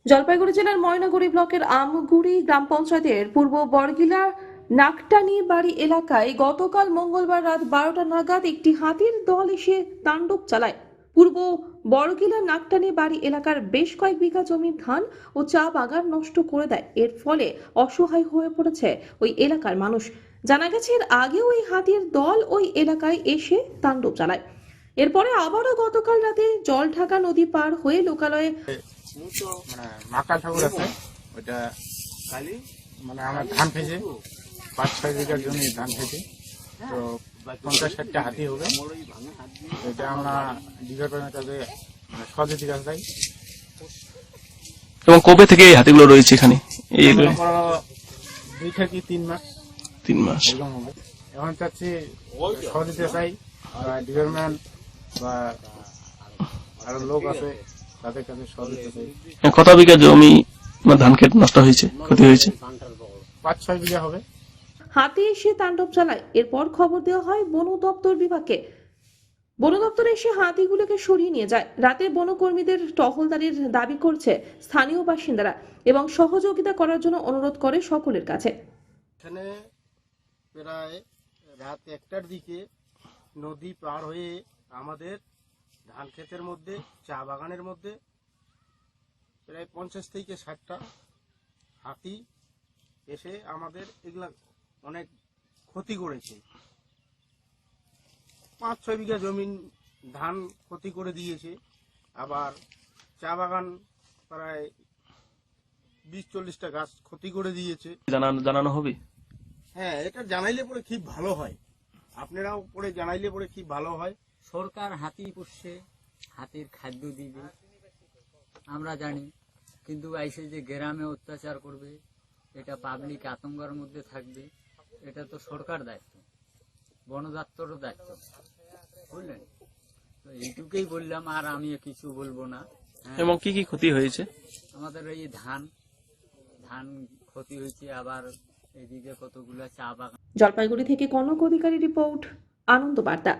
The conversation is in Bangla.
জলপাইগুড়ি জেলার ময়নাগুড়ি ব্লকের আমগুড়ি গ্রাম পঞ্চায়েতের পূর্ব বড়গিলা নাকটানি বাড়ি এলাকায় গতকাল মঙ্গলবার রাত 12টা নাগাদ একটি হাতির দল এসে তাণ্ডব চালায়। পূর্ব বড়গিলা নাকটানি বাড়ি এলাকার বেশ কয়েক বিঘা জমির ধান ও চা বাগান নষ্ট করে দেয়। এর ফলে অসহায় হয়ে পড়েছে ওই এলাকার মানুষ। জানা গেছে এর আগেও এই হাতির দল ওই এলাকায় এসে তাণ্ডব চালায়। এরপরে আবারও গতকাল রাতে জলঢাকা নদী পার হয়ে লোকালয়ে মাকা ঠাকুর আছে ওইটা মানে আমার ধান ফেছে 5-6 বিঘা জমি ধান ফেছে তো 50-60টা হাতি হবে। এটা আমরা ডিপার্টমেন্টের কাছে সহযোগিতা কাজ চাই। এবং কবে থেকে এই হাতিগুলো রয়েছে এখানে? এই 2 থেকে 3 মাস 3 মাস এরকম হবে। এখন চাচ্ছি সহযোগিতা চাই, ডিপার্টমেন্ট বা আরো লোক আছে তাদের কাছে সহযোগিতা চাই। কত বিঘা জমি ধান ক্ষেত নষ্ট হয়েছে, ক্ষতি হয়েছে? 5-6 বিঘা হবে। হাতি এসে তাণ্ডব চালায়। এরপর খবর দেওয়া হয় বন দপ্তর বিভাগকে। বন দপ্তর এসে হাতিগুলোকে সরিয়ে নিয়ে যায়। রাতে বনকর্মীদের টহলদারির দাবি করছে স্থানীয় বাসিন্দারা এবং সহযোগিতা করার জন্য অনুরোধ করে সকলের কাছে। এখানে প্রায় রাত 1টার দিকে নদী পার হয়ে আমাদের ধান ক্ষেতের মধ্যে চা বাগানের মধ্যে প্রায় 50 থেকে 60টা হাতি এসে আমাদের এগুলা অনেক ক্ষতি করেছে। 5-6 বিঘা জমিন ধান ক্ষতি করে দিয়েছে, আবার চা বাগান প্রায় 20-40টা গাছ ক্ষতি করে দিয়েছে। জানানো হবে। হ্যাঁ, এটা জানাইলে পরে খুব ভালো হয়, আপনারাও পরে জানাইলে পরে খুব ভালো হয়। সরকার হাতি পুষছে, হাতির খাদ্য দিবে আমরা জানি, কিন্তু আইসে যে গ্রামে অত্যাচার করবে, এটা পাবলিক আতঙ্কের মধ্যে থাকবে, এটা তো সরকার দায়িত্ব, বন দপ্তরের দায়িত্ব, বুঝলেন? তো এইটুকুই বললাম, আর আমি কিছু বলবো না। এবং কি কি ক্ষতি হয়েছে? আমাদের এই ধান ক্ষতি হয়েছে, আবার এদিকে কতগুলা চা বাগান। জলপাইগুড়ি থেকে কনক অধিকারী রিপোর্ট, আনন্দ বার্তা।